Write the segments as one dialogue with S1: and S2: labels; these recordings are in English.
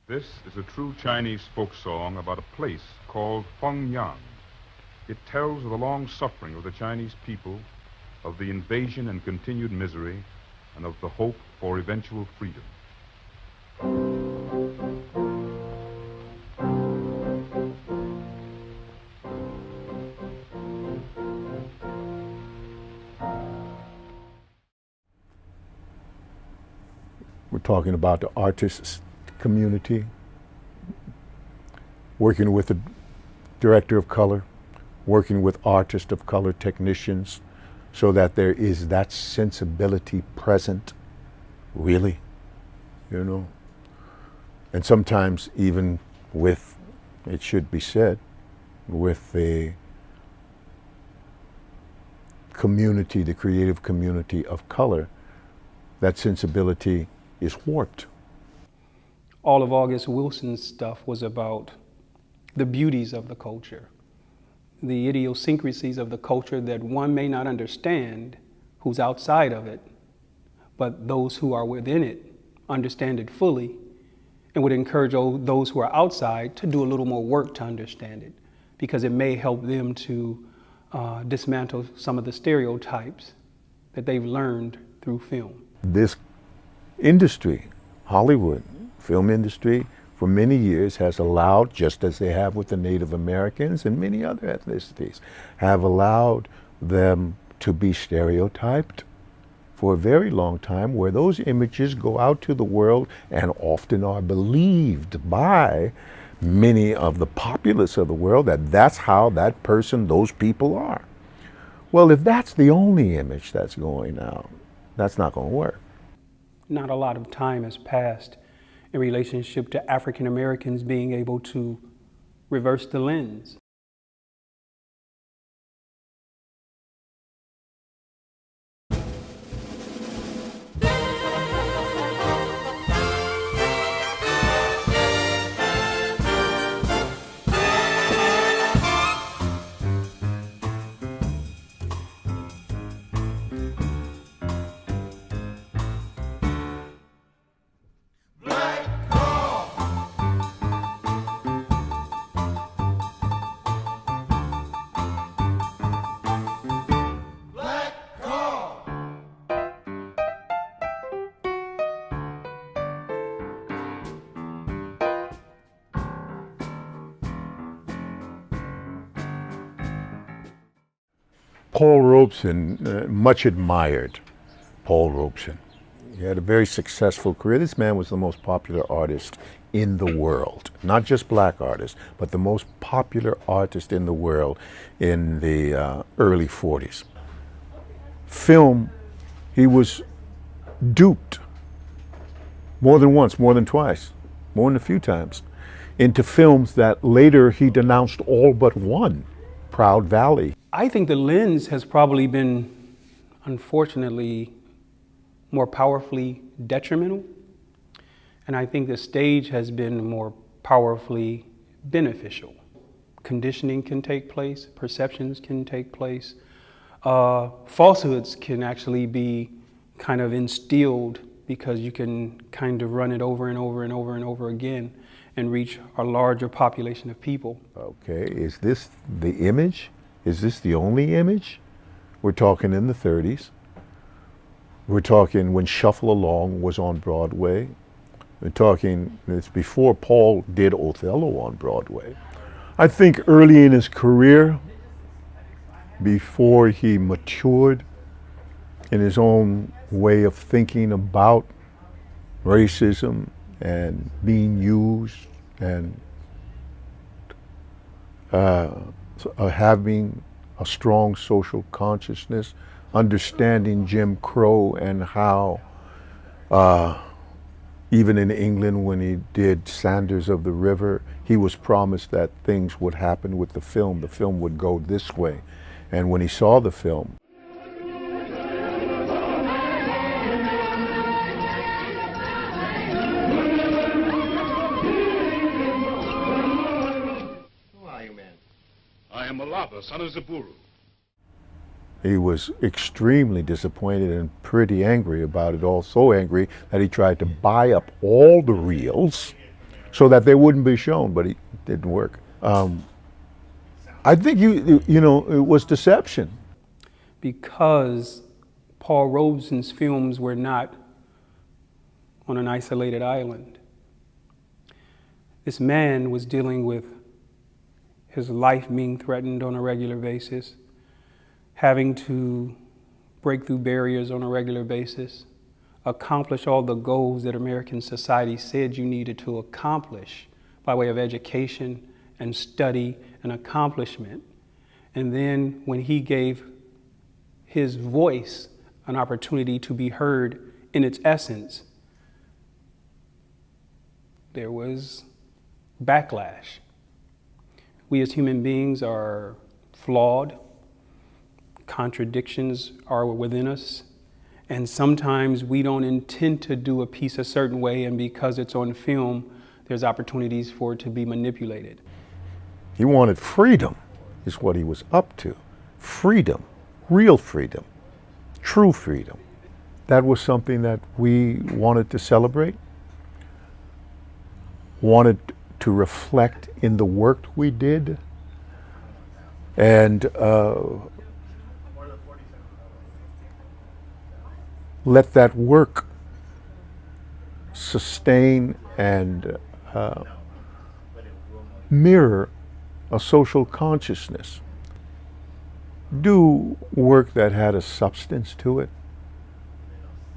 S1: This is a true Chinese folk song about a place called Fengyang. It tells of the long suffering of the Chinese people, of the invasion and continued misery, and of the hope for eventual freedom.
S2: We're talking about the artists community, working with the director of color, working with artists of color technicians, so that there is that sensibility present, really, you know. And sometimes even with, it should be said, with the community, the creative community of color, that sensibility is warped.
S3: All of August Wilson's stuff was about the beauties of the culture, the idiosyncrasies of the culture that one may not understand who's outside of it, but those who are within it understand it fully, and would encourage those who are outside to do a little more work to understand it, because it may help them to dismantle some of the stereotypes that they've learned through film.
S2: This industry, Hollywood, film industry, for many years has allowed, just as they have with the Native Americans and many other ethnicities, have allowed them to be stereotyped for a very long time, where those images go out to the world and often are believed by many of the populace of the world that that's how that person, those people are. Well, if that's the only image that's going out, that's not going to work.
S3: Not a lot of time has passed in relationship to African Americans being able to reverse the lens.
S2: Paul Robeson, much admired Paul Robeson. He had a very successful career. This man was the most popular artist in the world, not just black artist, but the most popular artist in the world in the early 40s. Film, he was duped more than once, more than twice, more than a few times, into films that later he denounced all but one, Proud Valley.
S3: I think the lens has probably been, unfortunately, more powerfully detrimental. And I think the stage has been more powerfully beneficial. Conditioning can take place, perceptions can take place. Falsehoods can actually be kind of instilled because you can kind of run it over and over and over and over again and reach a larger population of people.
S2: Okay, is this the image? Is this the only image? We're talking in the 30s. We're talking when Shuffle Along was on Broadway. We're talking, it's before Paul did Othello on Broadway. I think early in his career, before he matured in his own way of thinking about racism and being used and having a strong social consciousness, understanding Jim Crow and how even in England when he did Sanders of the River, he was promised that things would happen with the film would go this way. And when he saw the film,
S4: I am Malava, son of Zaburu.
S2: he was extremely disappointed and pretty angry about it all, so angry that he tried to buy up all the reels so that they wouldn't be shown, but it didn't work. I think you know, it was deception.
S3: Because Paul Robeson's films were not on an isolated island. This man was dealing with his life being threatened on a regular basis, having to break through barriers on a regular basis, accomplish all the goals that American society said you needed to accomplish by way of education and study and accomplishment. And then when he gave his voice an opportunity to be heard in its essence, there was backlash. We as human beings are flawed. Contradictions are within us. And sometimes we don't intend to do a piece a certain way, and because it's on film, there's opportunities for it to be manipulated.
S2: He wanted freedom, is what he was up to. Freedom, real freedom, true freedom. That was something that we wanted to celebrate, wanted to reflect in the work we did, and let that work sustain and mirror a social consciousness. Do work that had a substance to it,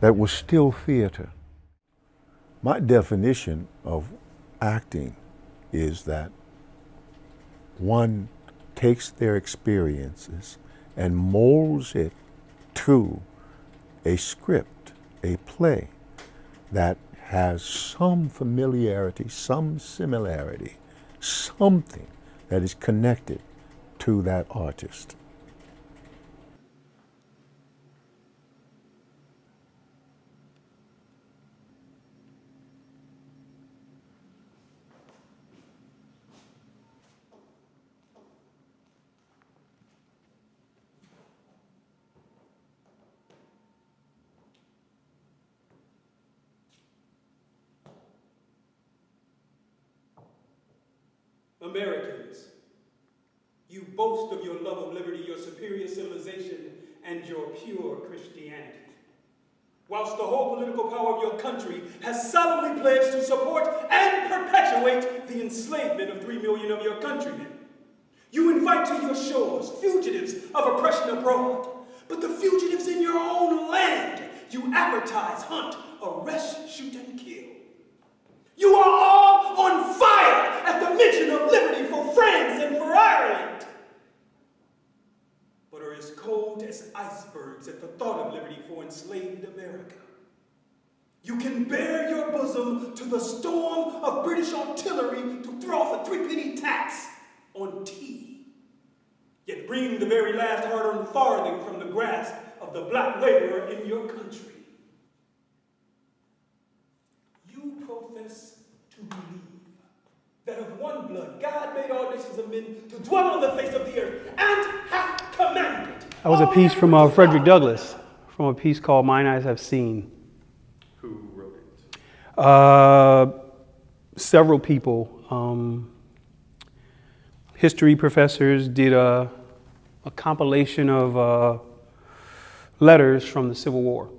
S2: that was still theater. My definition of acting is that one takes their experiences and molds it to a script, a play that has some familiarity, some similarity, something that is connected to that artist.
S3: Americans, you boast of your love of liberty, your superior civilization, and your pure Christianity, whilst the whole political power of your country has solemnly pledged to support and perpetuate the enslavement of 3 million of your countrymen. You invite to your shores fugitives of oppression abroad, but the fugitives in your own land you advertise, hunt, arrest, shoot, and kill. You are all on fire at the mention of liberty for France and for Ireland, but are as cold as icebergs at the thought of liberty for enslaved America. You can bare your bosom to the storm of British artillery to throw off a 3-penny tax on tea, yet bring the very last hard-earned farthing from the grasp of the black laborer in your country. You profess to believe that of one blood God made all nations of men to dwell on the face of the earth, and hath commanded. That was a piece from Frederick Douglass, from a piece called Mine Eyes Have Seen.
S1: Who wrote it?
S3: Several people. History professors did a compilation of letters from the Civil War.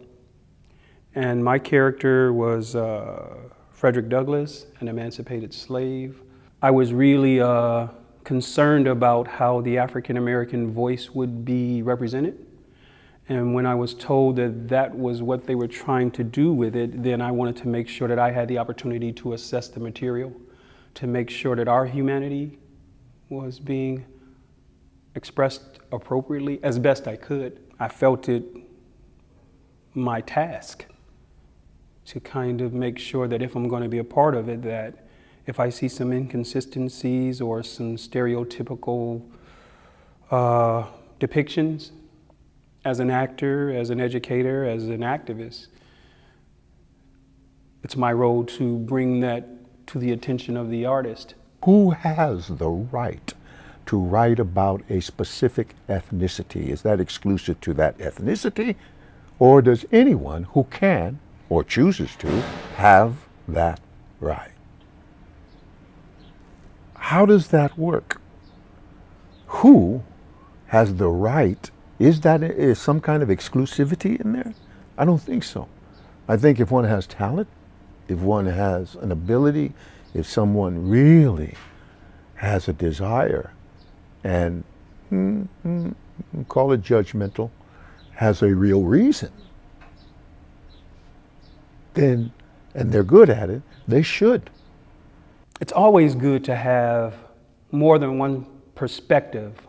S3: And my character was Frederick Douglass, an emancipated slave. I was really concerned about how the African American voice would be represented. And when I was told that that was what they were trying to do with it, then I wanted to make sure that I had the opportunity to assess the material, to make sure that our humanity was being expressed appropriately as best I could. I felt it my task to kind of make sure that if I'm going to be a part of it, that if I see some inconsistencies or some stereotypical depictions as an actor, as an educator, as an activist, it's my role to bring that to the attention of the artist.
S2: Who has the right to write about a specific ethnicity? Is that exclusive to that ethnicity? Or does anyone who can or chooses to have that right? How does that work? Who has the right? Is some kind of exclusivity in there? I don't think so. I think if one has talent, if one has an ability, if someone really has a desire and call it judgmental, has a real reason, then, and they're good at it, they should.
S3: It's always good to have more than one perspective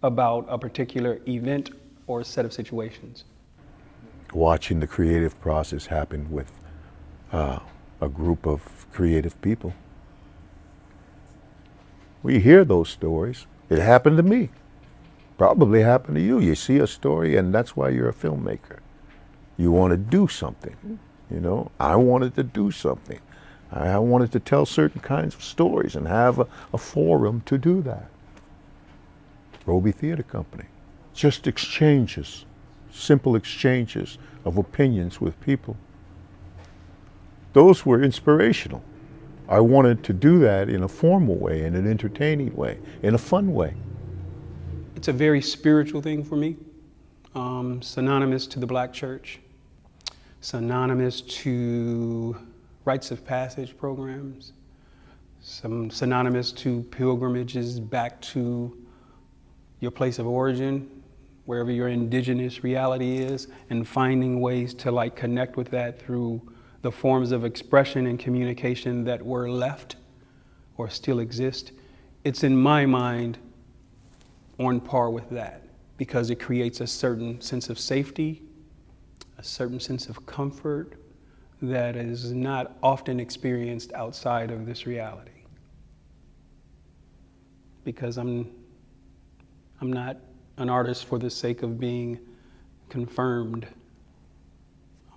S3: about a particular event or a set of situations.
S2: Watching the creative process happen with a group of creative people. We hear those stories. It happened to me. Probably happened to you. You see a story and that's why you're a filmmaker. You want to do something. You know, I wanted to do something. I wanted to tell certain kinds of stories and have a forum to do that. Roby Theater Company. Just exchanges, simple exchanges of opinions with people. Those were inspirational. I wanted to do that in a formal way, in an entertaining way, in a fun way.
S3: It's a very spiritual thing for me, synonymous to the Black church, synonymous to rites of passage programs, synonymous to pilgrimages back to your place of origin, wherever your indigenous reality is, and finding ways to like connect with that through the forms of expression and communication that were left or still exist. It's in my mind on par with that because it creates a certain sense of safety, a certain sense of comfort that is not often experienced outside of this reality. Because I'm not an artist for the sake of being confirmed.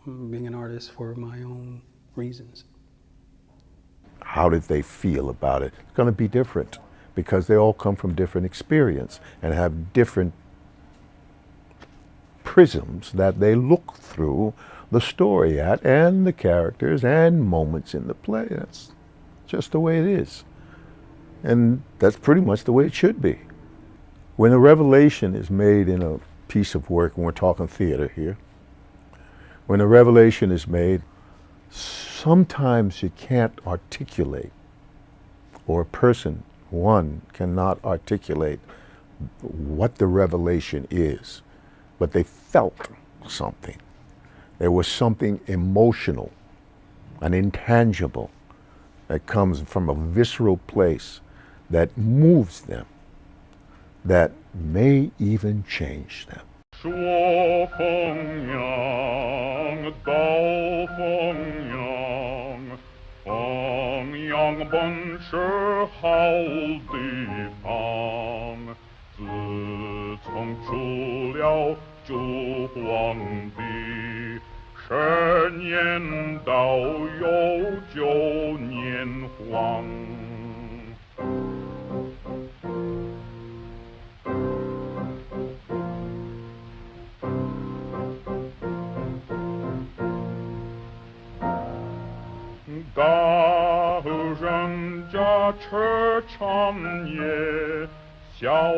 S3: I'm being an artist for my own reasons.
S2: How did they feel about it? It's going to be different because they all come from different experience and have different prisms that they look through the story at and the characters and moments in the play. That's just the way it is. And that's pretty much the way it should be. When a revelation is made in a piece of work, and we're talking theater here, when a revelation is made, sometimes you can't articulate, or a person, one, cannot articulate what the revelation is, but they felt something. There was something emotional and intangible that comes from a visceral place that moves them, that may even change them.
S1: 说凤阳，道凤阳，凤阳本是好地方。自从出了朱皇帝，10年到有9年荒。大人家吃长夜，小